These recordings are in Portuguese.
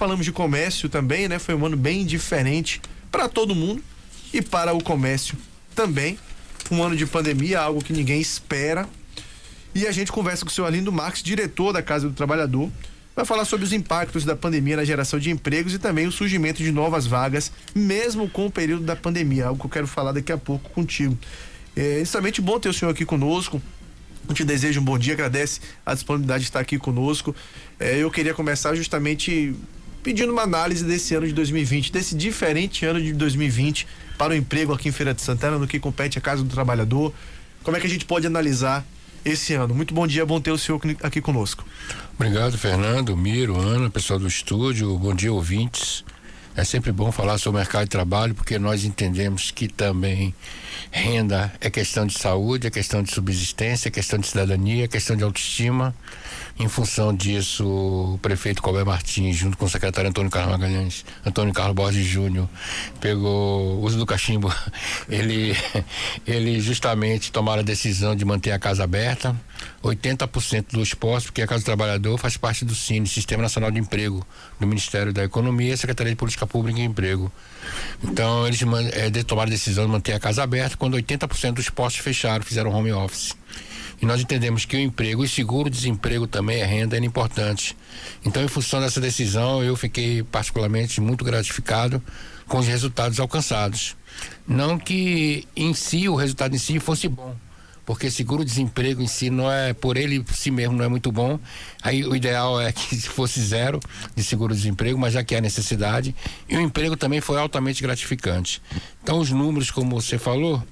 Falamos de comércio também, né? Foi um ano bem diferente para todo mundo e para o comércio também. Um ano de pandemia, algo que ninguém espera. E a gente conversa com o senhor Arlindo Marques, diretor da Casa do Trabalhador, vai falar sobre os impactos da pandemia na geração de empregos e também o surgimento de novas vagas, mesmo com o período da pandemia, algo que eu quero falar daqui a pouco contigo. É extremamente bom ter o senhor aqui conosco. Eu te desejo um bom dia, agradece a disponibilidade de estar aqui conosco. Eu queria começar justamente pedindo uma análise desse ano de 2020, desse diferente ano de 2020 para o emprego aqui em Feira de Santana, no que compete à Casa do Trabalhador. Como é que a gente pode analisar esse ano? Muito bom dia, bom ter o senhor aqui conosco. Obrigado, Fernando, Miro, Ana, pessoal do estúdio, bom dia, ouvintes. É sempre bom falar sobre o mercado de trabalho, porque nós entendemos que também renda é questão de saúde, é questão de subsistência, é questão de cidadania, é questão de autoestima. Em função disso, o prefeito Colbert Martins, junto com o secretário Antônio Carlos Magalhães, Antônio Carlos Borges Júnior, pegou o uso do cachimbo. Ele justamente tomaram a decisão de manter a casa aberta. 80% dos postos, porque a Casa do Trabalhador faz parte do SINE, Sistema Nacional de Emprego, do Ministério da Economia e Secretaria de Política Pública e Emprego. Então, eles tomaram a decisão de manter a casa aberta quando 80% dos postos fecharam, fizeram home office. E nós entendemos que o emprego e seguro-desemprego também é renda, é importante. Então, em função dessa decisão, eu fiquei particularmente muito gratificado com os resultados alcançados. Não que em si, o resultado em si fosse bom, porque seguro-desemprego em si não é, por ele por si mesmo não é muito bom. Aí o ideal é que fosse zero de seguro-desemprego, mas já que há necessidade, e o emprego também foi altamente gratificante. Então os números, como você falou,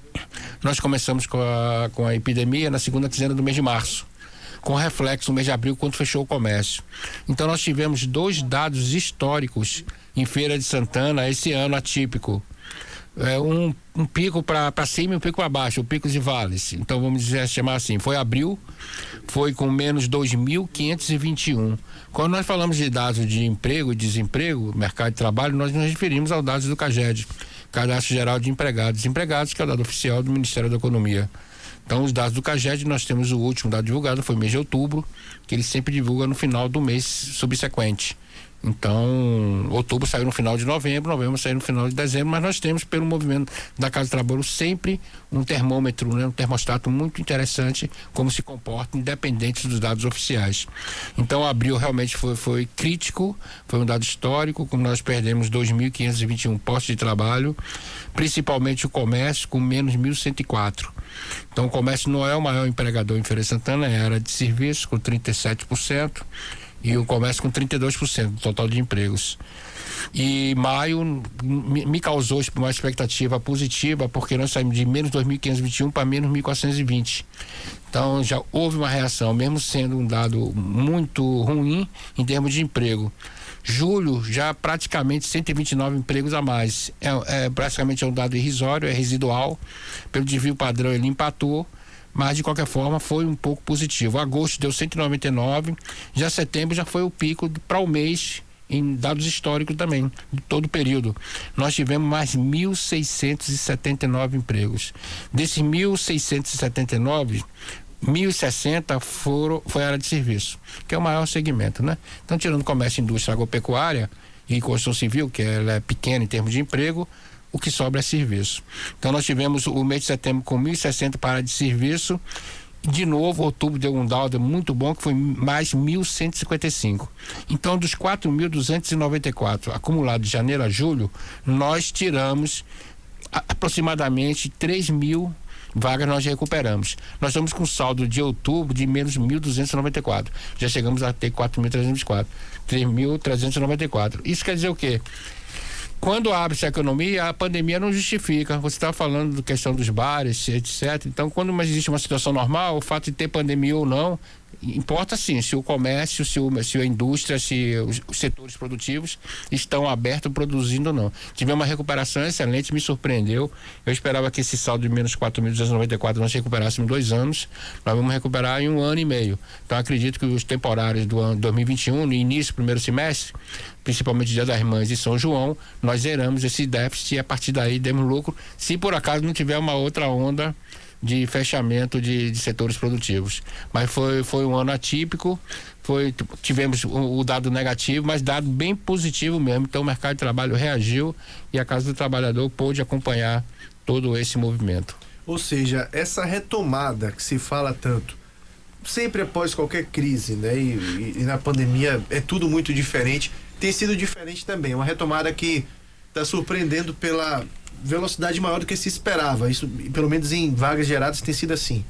nós começamos com a epidemia na segunda quinzena do mês de março, com reflexo no mês de abril, quando fechou o comércio. Então nós tivemos 2 dados históricos em Feira de Santana esse ano atípico. Um pico para cima e um pico para baixo, o picos e vales. Então vamos chamar assim, foi abril, foi com menos 2.521. Quando nós falamos de dados de emprego e desemprego, mercado de trabalho, nós nos referimos aos dados do CAGED, Cadastro Geral de Empregados e Desempregados, que é o dado oficial do Ministério da Economia. Então os dados do CAGED, nós temos o último dado divulgado, foi mês de outubro, que ele sempre divulga no final do mês subsequente. Então, outubro saiu no final de novembro saiu no final de dezembro, mas nós temos, pelo movimento da Casa do Trabalho, sempre um termômetro, né, um termostato muito interessante, como se comporta, independente dos dados oficiais. Então, abril realmente foi crítico, foi um dado histórico, como nós perdemos 2.521 postos de trabalho, principalmente o comércio, com menos 1.104. Então, o comércio não é o maior empregador em Feira de Santana, é a área de serviço, com 37%. E o comércio com 32% do total de empregos. E maio me causou uma expectativa positiva, porque nós saímos de menos 2.521 para menos 1.420. Então já houve uma reação, mesmo sendo um dado muito ruim em termos de emprego. Julho, já praticamente 129 empregos a mais. Praticamente um dado irrisório, é residual. Pelo desvio padrão ele empatou, mas de qualquer forma foi um pouco positivo. Agosto deu 199, já setembro já foi o pico para o mês, em dados históricos também, de todo o período. Nós tivemos mais 1.679 empregos. Desses 1.679, 1.060 foi área de serviço, que é o maior segmento, né? Então, tirando comércio, indústria, agropecuária e construção civil, que ela é pequena em termos de emprego, o que sobra é serviço. Então nós tivemos o mês de setembro com 1.060 para a área de serviço. De novo, outubro deu um dado muito bom, que foi mais 1.155. Então, dos 4.294 acumulados de janeiro a julho, nós tiramos aproximadamente 3.000 vagas, nós recuperamos. Nós estamos com saldo de outubro de menos 1.294. Já chegamos a ter 4.324. 3.394. Isso quer dizer o quê? Quando abre-se a economia, a pandemia não justifica. Você está falando da questão dos bares, etc. Então, quando existe uma situação normal, o fato de ter pandemia ou não, importa sim se o comércio, se a indústria, se os setores produtivos estão abertos, produzindo ou não. Tivemos uma recuperação excelente, me surpreendeu. Eu esperava que esse saldo de menos 4.294 nós recuperássemos em 2 anos. Nós vamos recuperar em 1 ano e meio. Então acredito que os temporários do ano 2021, no início, primeiro semestre, principalmente Dia das Mães e São João, nós zeramos esse déficit e a partir daí demos lucro, se por acaso não tiver uma outra onda de fechamento de setores produtivos. Mas foi um ano atípico, tivemos o dado negativo, mas dado bem positivo mesmo. Então o mercado de trabalho reagiu e a Casa do Trabalhador pôde acompanhar todo esse movimento. Ou seja, essa retomada que se fala tanto, sempre após qualquer crise, né? E na pandemia é tudo muito diferente. Tem sido diferente também. Uma retomada que está surpreendendo pela velocidade maior do que se esperava. Isso, pelo menos em vagas geradas, tem sido assim.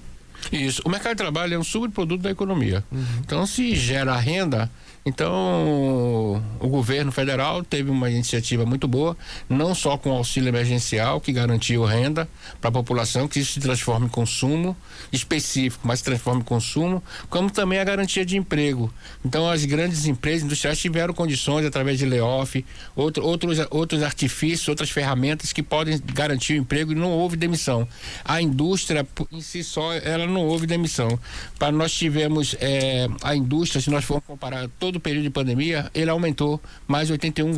Isso. O mercado de trabalho é um subproduto da economia. Então, se gera renda, então o governo federal teve uma iniciativa muito boa, não só com o auxílio emergencial, que garantiu renda para a população, que isso se transforma em consumo específico, mas se transforma em consumo, como também a garantia de emprego. Então, as grandes empresas industriais tiveram condições, através de layoff, outros artifícios, outras ferramentas que podem garantir o emprego, e não houve demissão. A indústria, em si só, ela não houve demissão. Nós tivemos a indústria, se nós formos comparar todo o período de pandemia, ele aumentou mais 81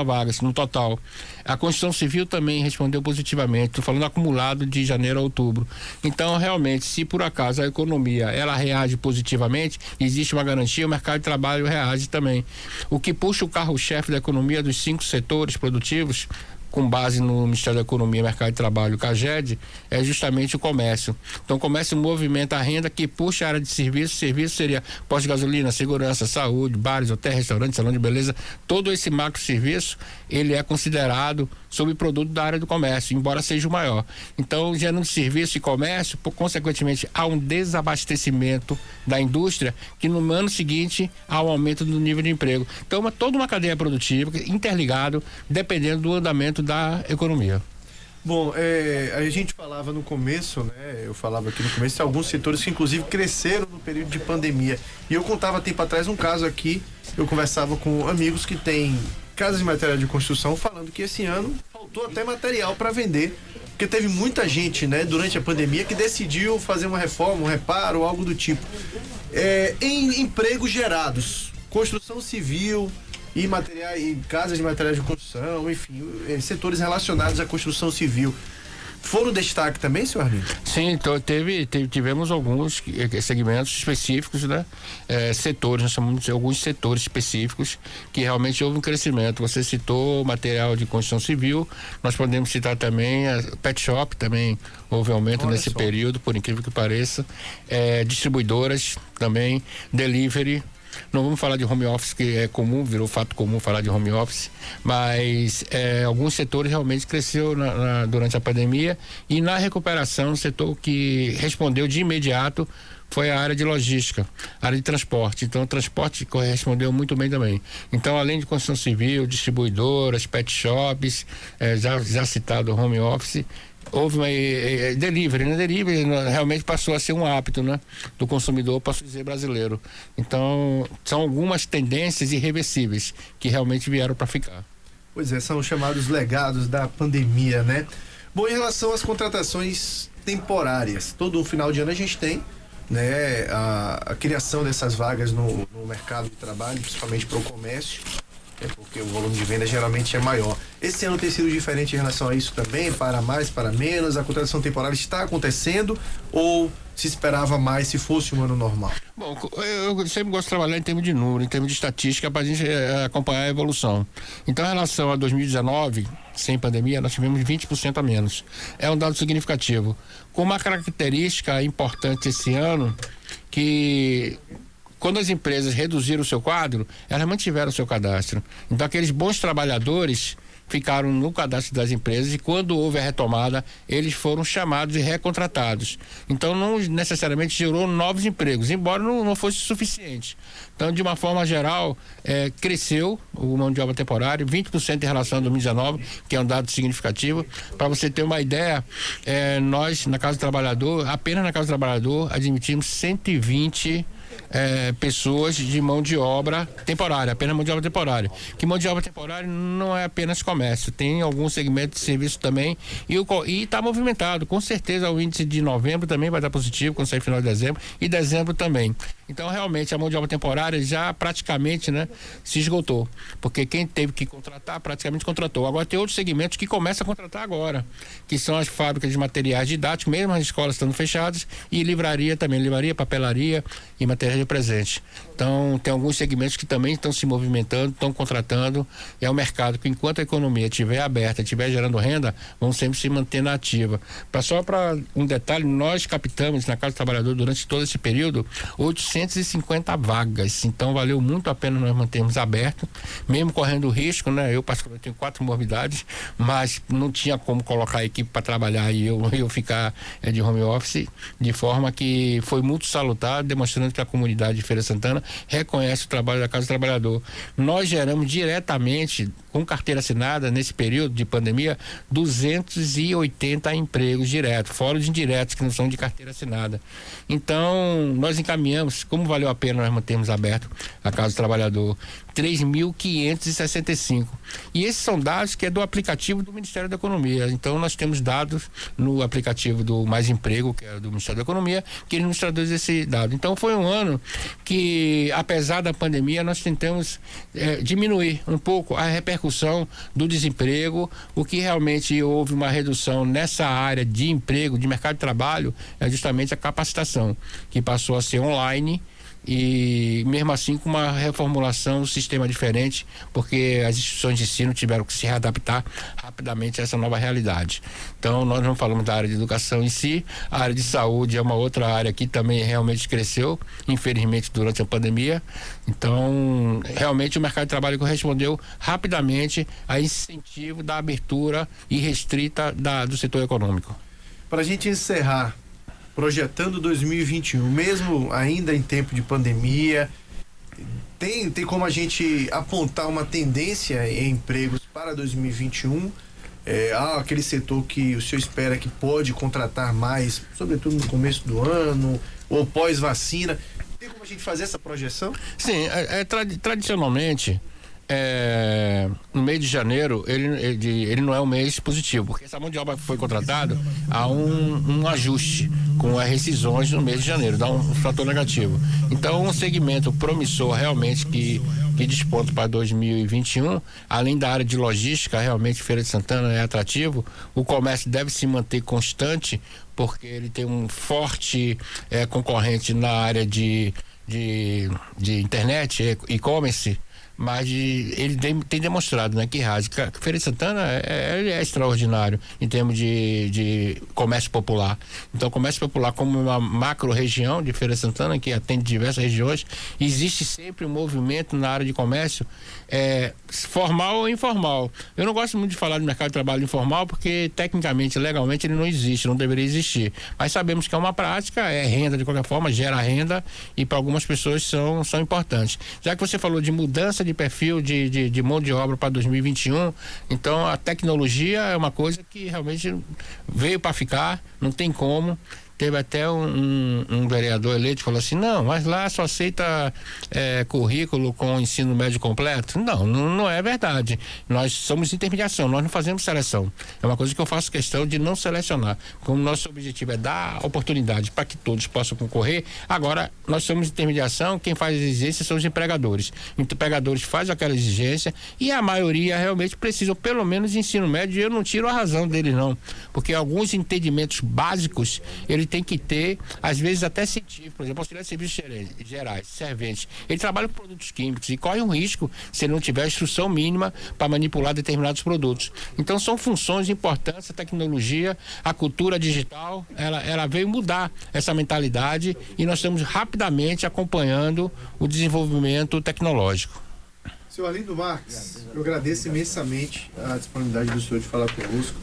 vagas no total. A construção civil também respondeu positivamente, estou falando acumulado de janeiro a outubro. Então, realmente, se por acaso a economia ela reage positivamente, existe uma garantia, o mercado de trabalho reage também. O que puxa o carro-chefe da economia dos 5 setores produtivos, com base no Ministério da Economia, Mercado de Trabalho, CAGED, é justamente o comércio. Então, o comércio movimenta a renda que puxa a área de serviço. Serviço seria posto de gasolina, segurança, saúde, bares, hotéis, restaurantes, salão de beleza. Todo esse macro serviço, ele é considerado subproduto da área do comércio, embora seja o maior. Então, gerando serviço e comércio, consequentemente, há um desabastecimento da indústria, que no ano seguinte há um aumento do nível de emprego. Então, toda uma cadeia produtiva interligado, dependendo do andamento da economia. Bom, a gente falava no começo, né? Eu falava aqui no começo, alguns setores que inclusive cresceram no período de pandemia. E eu contava tempo atrás um caso aqui, eu conversava com amigos que têm casas de material de construção, falando que esse ano faltou até material para vender, porque teve muita gente, né, durante a pandemia, que decidiu fazer uma reforma, um reparo, algo do tipo. Em empregos gerados, construção civil e casas de materiais de construção, enfim, setores relacionados à construção civil, foram destaque também, senhor Arlindo? Sim, então tivemos alguns segmentos específicos, né? Setores, nós chamamos de alguns setores específicos que realmente houve um crescimento. Você citou material de construção civil, nós podemos citar também a pet shop, também houve aumento nesse período, por incrível que pareça. Distribuidoras também, delivery. Não vamos falar de home office, que é comum, virou fato comum falar de home office, mas alguns setores realmente cresceu durante a pandemia, e na recuperação, o setor que respondeu de imediato foi a área de logística, a área de transporte. Então, o transporte correspondeu muito bem também. Então, além de construção civil, distribuidoras, pet shops, já citado home office, houve uma delivery, né? Delivery realmente passou a ser um hábito, né? Do consumidor, posso dizer, brasileiro. Então, são algumas tendências irreversíveis que realmente vieram para ficar. Pois é, são os chamados legados da pandemia, né? Bom, em relação às contratações temporárias, todo final de ano a gente tem, né, a criação dessas vagas no mercado de trabalho, principalmente para o comércio. Porque o volume de venda geralmente é maior. Esse ano tem sido diferente em relação a isso também? Para mais, para menos? A contratação temporária está acontecendo ou se esperava mais se fosse um ano normal? Bom, eu sempre gosto de trabalhar em termos de número, em termos de estatística, para a gente acompanhar a evolução. Então, em relação a 2019, sem pandemia, nós tivemos 20% a menos. É um dado significativo. Com uma característica importante esse ano, que quando as empresas reduziram o seu quadro, elas mantiveram o seu cadastro. Então, aqueles bons trabalhadores ficaram no cadastro das empresas, e quando houve a retomada, eles foram chamados e recontratados. Então, não necessariamente gerou novos empregos, embora não fosse suficiente. Então, de uma forma geral, cresceu o mão de obra temporária, 20% em relação a 2019, que é um dado significativo. Para você ter uma ideia, nós, na Casa do Trabalhador, apenas na Casa do Trabalhador, admitimos 120 pessoas de mão de obra temporária, apenas mão de obra temporária. Que mão de obra temporária não é apenas comércio, tem algum segmento de serviço também, e está movimentado. Com certeza o índice de novembro também vai estar positivo, quando sair final de dezembro, e dezembro também. Então, realmente, a mão de obra temporária já praticamente, né, se esgotou. Porque quem teve que contratar, praticamente contratou. Agora, tem outros segmentos que começam a contratar agora, que são as fábricas de materiais didáticos, mesmo as escolas estando fechadas, e livraria também, livraria, papelaria e materiais de presente. Então, tem alguns segmentos que também estão se movimentando, estão contratando, e é um mercado que, enquanto a economia estiver aberta, estiver gerando renda, vão sempre se manter na ativa. Só para um detalhe, nós captamos na Casa do Trabalhador, durante todo esse período, 850 vagas. Então, valeu muito a pena nós mantermos aberto, mesmo correndo o risco, né? Eu, particularmente, tenho 4 morbidades, mas não tinha como colocar a equipe para trabalhar e eu ficar de home office, de forma que foi muito salutar, demonstrando que a comunidade de Feira Santana reconhece o trabalho da Casa do Trabalhador. Nós geramos diretamente, com carteira assinada, nesse período de pandemia, 280 empregos diretos, fora os indiretos que não são de carteira assinada. Então, nós encaminhamos, como valeu a pena nós mantermos aberto a Casa do Trabalhador, 3.565. E esses são dados que é do aplicativo do Ministério da Economia. Então, nós temos dados no aplicativo do Mais Emprego, que é do Ministério da Economia, que ele nos traduz esse dado. Então, foi um ano que, apesar da pandemia, nós tentamos diminuir um pouco a repercussão do desemprego. O que realmente houve uma redução nessa área de emprego, de mercado de trabalho, é justamente a capacitação, que passou a ser online, e mesmo assim com uma reformulação do sistema diferente, porque as instituições de ensino tiveram que se readaptar rapidamente a essa nova realidade. Então, nós não falamos da área de educação em si, a área de saúde é uma outra área que também realmente cresceu, infelizmente, durante a pandemia. Então, realmente o mercado de trabalho correspondeu rapidamente a incentivo da abertura irrestrita do setor econômico. Para a gente encerrar, projetando 2021, mesmo ainda em tempo de pandemia, tem como a gente apontar uma tendência em empregos para 2021? Aquele setor que o senhor espera que pode contratar mais, sobretudo no começo do ano ou pós-vacina. Tem como a gente fazer essa projeção? Sim, tradicionalmente, no mês de janeiro ele não é um mês positivo, porque essa mão de obra que foi contratada, há um ajuste com as rescisões no mês de janeiro, dá um fator negativo. Então, um segmento promissor realmente que desponta para 2021, além da área de logística, realmente Feira de Santana é atrativo. O comércio deve se manter constante, porque ele tem um forte concorrente na área de internet, e-commerce, mas ele tem demonstrado, né, que Feira de Santana é extraordinário em termos de comércio popular. Então, o comércio popular, como uma macro região de Feira de Santana, que atende diversas regiões, existe sempre um movimento na área de comércio, formal ou informal. Eu não gosto muito de falar do mercado de trabalho informal, porque tecnicamente, legalmente, ele não existe, não deveria existir. Mas sabemos que é uma prática, é renda de qualquer forma, gera renda, e para algumas pessoas são importantes. Já que você falou de mudança de perfil de mão de obra para 2021, então a tecnologia é uma coisa que realmente veio para ficar, não tem como. Teve até um vereador eleito que falou assim: não, mas lá só aceita currículo com ensino médio completo. Não é verdade. Nós somos intermediação, nós não fazemos seleção. É uma coisa que eu faço questão de não selecionar. Como nosso objetivo é dar oportunidade para que todos possam concorrer, agora nós somos intermediação, quem faz exigência são os empregadores. Os empregadores fazem aquela exigência e a maioria realmente precisam pelo menos de ensino médio, e eu não tiro a razão deles não, porque alguns entendimentos básicos ele tem que ter, às vezes até científico. Por exemplo, auxiliar de serviços gerais, serventes, ele trabalha com produtos químicos e corre um risco se ele não tiver a instrução mínima para manipular determinados produtos. Então, são funções importantes. A tecnologia, a cultura digital, ela veio mudar essa mentalidade, e nós estamos rapidamente acompanhando o desenvolvimento tecnológico. Senhor Arlindo Marques, eu agradeço imensamente a disponibilidade do senhor de falar conosco.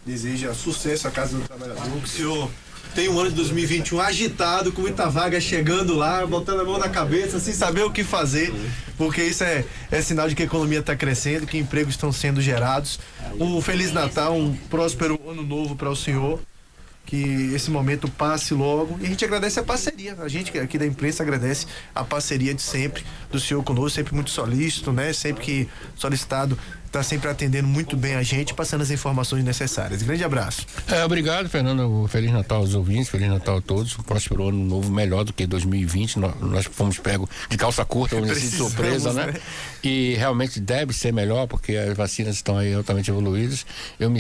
Desejo sucesso à Casa do Trabalhador, que o senhor tem um ano de 2021 agitado, com muita vaga chegando lá, botando a mão na cabeça, sem saber o que fazer, porque isso é sinal de que a economia está crescendo, que empregos estão sendo gerados. Um Feliz Natal, um próspero ano novo para o senhor, que esse momento passe logo, e a gente agradece a parceria, a gente aqui da imprensa agradece a parceria de sempre do senhor conosco, sempre muito solícito, né? Sempre que solicitado tá sempre atendendo muito bem a gente, passando as informações necessárias. Grande abraço. Obrigado, Fernando. Feliz Natal aos ouvintes, Feliz Natal a todos. Um próximo ano novo, melhor do que 2020. Nós fomos pegos de calça curta, vamos dizer assim, de surpresa, né? E realmente deve ser melhor, porque as vacinas estão aí altamente evoluídas. Eu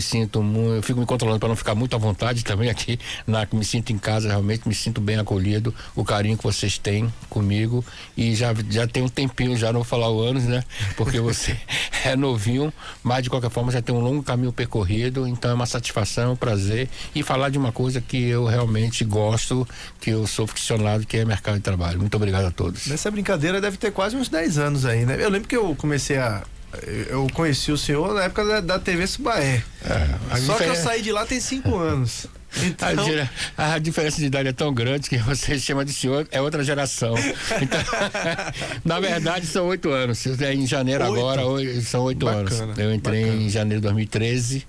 fico me controlando para não ficar muito à vontade também aqui, me sinto em casa, realmente me sinto bem acolhido, o carinho que vocês têm comigo, e já tem um tempinho, já não vou falar o anos, né? Porque você é novinho, mas de qualquer forma já tem um longo caminho percorrido, então é uma satisfação, um prazer, e falar de uma coisa que eu realmente gosto, que eu sou aficionado, que é mercado de trabalho. Muito obrigado a todos. Nessa brincadeira deve ter quase uns 10 anos aí, né? Eu lembro que eu conheci o senhor na época da TV Subaé. Só que eu saí de lá tem 5 anos. Então... A diferença de idade é tão grande que você chama de senhor, é outra geração. Então, na verdade, são 8 anos. Em janeiro agora, são 8 anos. Eu entrei em janeiro de 2013,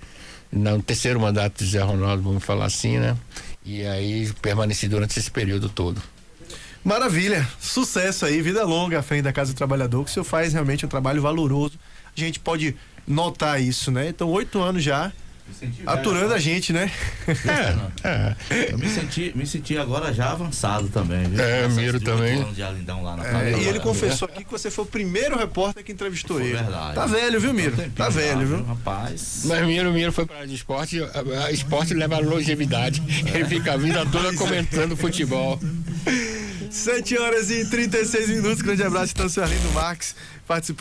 no terceiro mandato de Zé Ronaldo, vamos falar assim, né? E aí permaneci durante esse período todo. Maravilha, sucesso aí, vida longa à frente da Casa do Trabalhador, que o senhor faz realmente um trabalho valoroso. A gente pode notar isso, né? Então, 8 anos já aturando a gente, né? Eu me senti agora já avançado também, viu? Miro também. De Alindão lá na e ele confessou aqui que você foi o primeiro repórter que entrevistou ele. Verdade. Tá velho, viu, Miro? Tá velho, viu? Rapaz. Mas Miro foi para área de esporte. Esporte leva a longevidade. Ele fica a vida toda comentando futebol. 7h36. Grande abraço, então, seu Arlindo Marques participou.